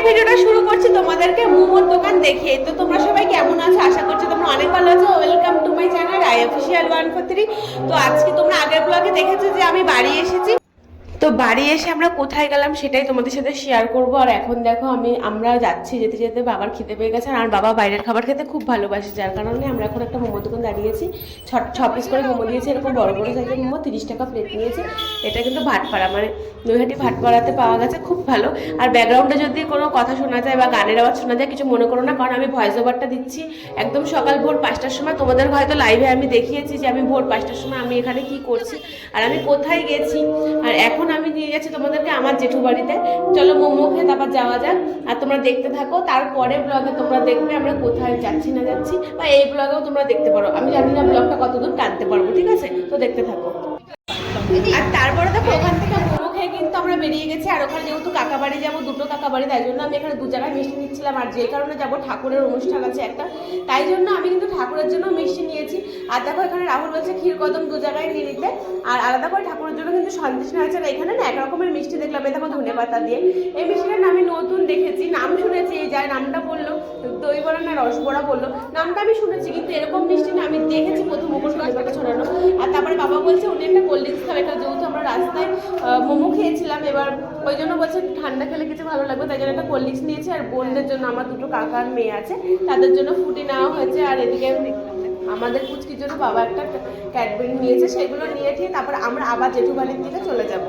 ভিডিওটা শুরু করছি তোমাদেরকে মোমোর দোকান দেখিয়ে। তো তোমরা সবাই কেমন আছো? আশা করছি তোমরা অনেক ভালো আছো। Welcome to my channel I official 143। তো আজকে তোমরা আগের ব্লগে দেখেছো যে আমি বাড়ি এসেছি। তো বাড়ি এসে আমরা কোথায় গেলাম সেটাই তোমাদের সাথে শেয়ার করব। আর এখন দেখো আমরা যাচ্ছি, যেতে যেতে বাবার খিদে পেয়ে গেছে। আর বাবা বাইরের খাবার খেতে খুব ভালোবাসে, যার কারণে আমরা এখন একটা মোমো দোকান দাঁড়িয়েছি। ছ পিস করে মোমো দিয়েছে, এরকম বড় বড় সাইজের মোমো 30 টাকা প্লেট নিয়েছে। এটা কিন্তু ভাটপাড়া, মানে নৈহাটি ভাটপাড়াতে পাওয়া গেছে, খুব ভালো। আর ব্যাকগ্রাউন্ডে যদি কোনো কথা শোনা যায় বা গানের আওয়াজ শোনা যায় কিছু মনে করো না, কারণ আমি ভয়েস ওভারটা দিচ্ছি একদম সকাল ভোর 5টার সময়। তোমাদের হয়তো লাইভে আমি দেখিয়েছি যে আমি ভোর 5টার সময় আমি এখানে কি করছি আর আমি কোথায় গেছি। আর এখন আমি নিয়ে গেছি তোমাদেরকে আমার জেঠু বাড়িতে। চলো মোমো খেয়ে তারপর যাওয়া যাক, আর তোমরা দেখতে থাকো। তারপরে ব্লগে তোমরা দেখবে আমরা কোথায় যাচ্ছি না যাচ্ছি, বা এই ব্লগেও তোমরা দেখতে পারো। আমি জানি না ব্লগটা কতদূর টানতে পারবো, ঠিক আছে? তো দেখতে থাকো। আর তারপরে দেখো ওখান থেকে মোমো খেয়ে কিন্তু আমরা বেরিয়ে গেছি। আর ওখানে যেহেতু কাকা বাড়ি যাবো, দুটো কাকা বাড়ি, তাই জন্য আমি এখানে দু জায়গায় মিষ্টি নিচ্ছিলাম। আর যে কারণে যাবো, ঠাকুরের অনুষ্ঠান আছে একটা, তাই জন্য আমি কিন্তু ঠাকুরের জন্য মিষ্টি নিয়েছি। আর দেখো এখানে রাহুল বলছে ক্ষীর কদম দু জায়গায় নিয়ে নিতে, আর আলাদা করে ঠাকুরের জন্য কিন্তু সন্দেশ নেওয়া আছে। আর এখানে না এক রকমের মিষ্টি দেখলাম, এই দেখো ধনে পাতা দিয়ে। এই মিষ্টিটার আমি নতুন দেখেছি, নাম শুনেছি, এই যার নামটা বললো দই বড়া না রসবড়া বললো, নামটা আমি শুনেছি, কিন্তু এরকম মিষ্টি না আমি দেখেছি প্রথম ওপর ধনে পাতা ছড়ানো। আর তারপরে বাবা বলছে উনি একটা কোল্ড ড্রিঙ্কস খাবে, এটা যেহেতু আমরা রাস্তায় মোমো খেয়েছিলাম, এবার ওই জন্য বলছে ঠান্ডা খেলে কিছু ভালো লাগবে, তাই জন্য একটা কোল্ড ড্রিঙ্কস নিয়েছি। আর বোনদের জন্য, আমার দুটো কাকার মেয়ে আছে, তাদের জন্য ফুটি নেওয়া হয়েছে। আর এদিকে আমাদের পুচকির জন্য বাবা একটা ক্যাডবেরি নিয়েছে, সেগুলো নিয়ে ঠিক তারপর আমরা আবার জেঠু বাড়ির দিকে চলে যাব।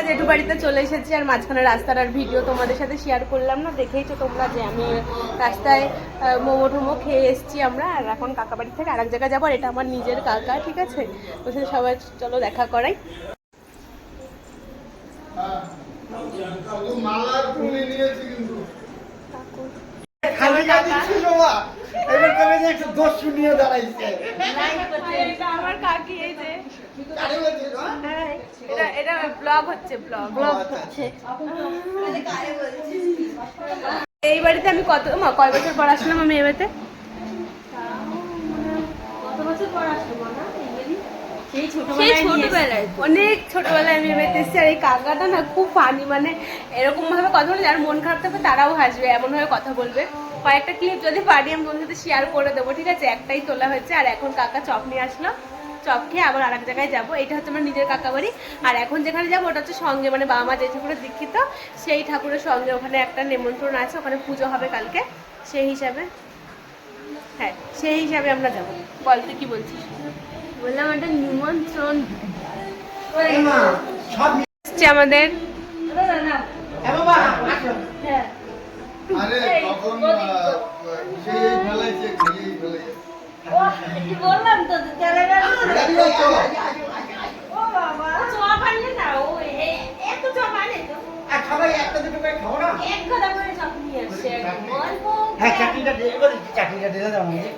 জেঠু বাড়িতে চলে এসেছি, আর মাঝখানে রাস্তার আর ভিডিও তোমাদের সাথে শেয়ার করলাম না, দেখেইছো তোমরা যে আমি রাস্তায় মোমো টোমো খেয়ে এসেছি আমরা। আর এখন কাকা বাড়ি থেকে আরেক জায়গায় যাবো, আর এটা আমার নিজের কাকা, ঠিক আছে? তো সবাই চলো দেখা করাই। আমার কাকি, এই যে এটা ব্লগ হচ্ছে, ব্লগ হচ্ছে। এই বাড়িতে আমি কয় বছর পর আসলাম? আমি এই বাড়িতে অনেক ছোটবেলায় আমি বেঁচে এসেছি। আর এই কাকাটা না খুব ফানি, মানে এরকম ভাবে কথা বলে যার মন খারাপ থাকবে তারাও হাসবে, এমন ভাবে কথা বলবে। কয়েকটা ক্লিপ যদি পারি আমি তোমাদের সাথে শেয়ার করে দেবো, ঠিক আছে? একটাই তোলা হয়েছে। আর এখন কাকা চপ নিয়ে আসলো, চপ খেয়ে আবার আরেক জায়গায় যাবো। এটা হচ্ছে আমার নিজের কাকা বাড়ি। আর এখন যেখানে যাবো ওটা হচ্ছে সঙ্গে, মানে বাবা মা যে ঠাকুরের দীক্ষিত, সেই ঠাকুরের সঙ্গে ওখানে একটা নিমন্ত্রণ আছে, ওখানে পুজো হবে কালকে, সেই হিসাবে, হ্যাঁ সেই হিসাবে আমরা যাবো। বল তুই কি বলছিস? বললাম একটা নিমন্ত্রণ আমাদের বললাম তো সবাই একটা দুটো করে খাবো না? এক কথা করে সব নিয়ে আসছে। হ্যাঁ, চাটনিটা দিয়ে করে দিচ্ছি, চাটনিটা দিয়ে দাও আমাকে।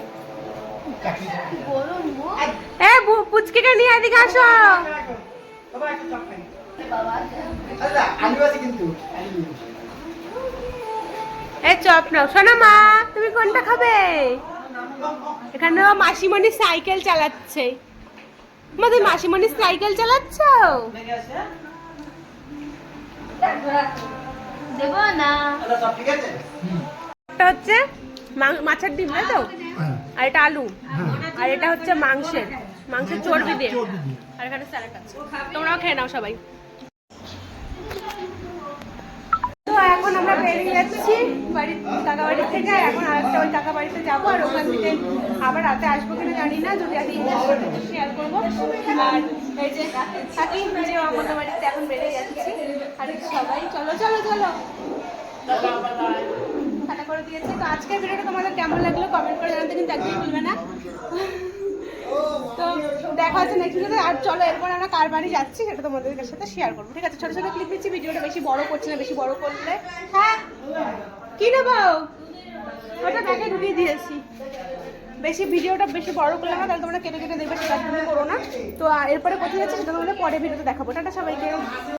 চাটনিটা বলুন পুচকিকে নিয়ে এদিকে আসো। বাবা একটা চপ খাই। আচ্ছা, আলু আছে কিন্তু আলু। এই চপ নাও। শোনো মা, তুমি কোনটা খাবে? এখানে মাসিমণি সাইকেল চালাচ্ছে। মা তুমি মাসিমণি সাইকেল চালাচ্ছ? দেবো না। আচ্ছা, সব ঠিক আছে? এটা হচ্ছে মাছের ডিম, তাই তো? আর এটা আলু, আর এটা হচ্ছে মাংসের চর্বি দিয়ে। আর এখানে স্যালাড আছে, তোমরাও খেয়ে নাও সবাই। তো এখন আমরা বেরিয়ে যাচ্ছি বাড়ি, কাকা বাড়ি থেকে। এখন আরেকটা ওই কাকা বাড়িতে যাবো, আর ওখান থেকে আবার রাতে আসবো কিনা জানি না, যদি আসি শেয়ার করবো। আর এই যে কাকি যে আমাদের বাড়িতে এখন বেরিয়ে যাচ্ছি। আর সবাই চলো চলো চলো টাটা করে দিয়েছি। তো আজকের ভিডিওটা তোমাদের কেমন লাগলো কমেন্ট করে জানাতে কিন্তু একদমই ভুলবে না। তো দেখা হচ্ছে নেক্সট ভিডিওতে। আর চলো এরপর আমরা কার বাড়ি যাচ্ছি সেটা তোমাদের সাথে শেয়ার করবো, ঠিক আছে? ছোট ছোট ক্লিপ নিচ্ছি, ভিডিওটা বেশি বড় করছি না, বেশি বড় করলে হ্যাঁ কি নেবো ওটা ব্যাগে ঢুকিয়ে দিয়েছি। বেশি ভিডিওটা বেশি বড় করলে না, তাহলে তোমরা কেটে কেটে দেখবে, সেটা তুমি করো না। তো এরপরে কোথায় যাচ্ছে সেটা তোমাদের পরে ভিডিওতে দেখাবো। টাটা সবাইকে।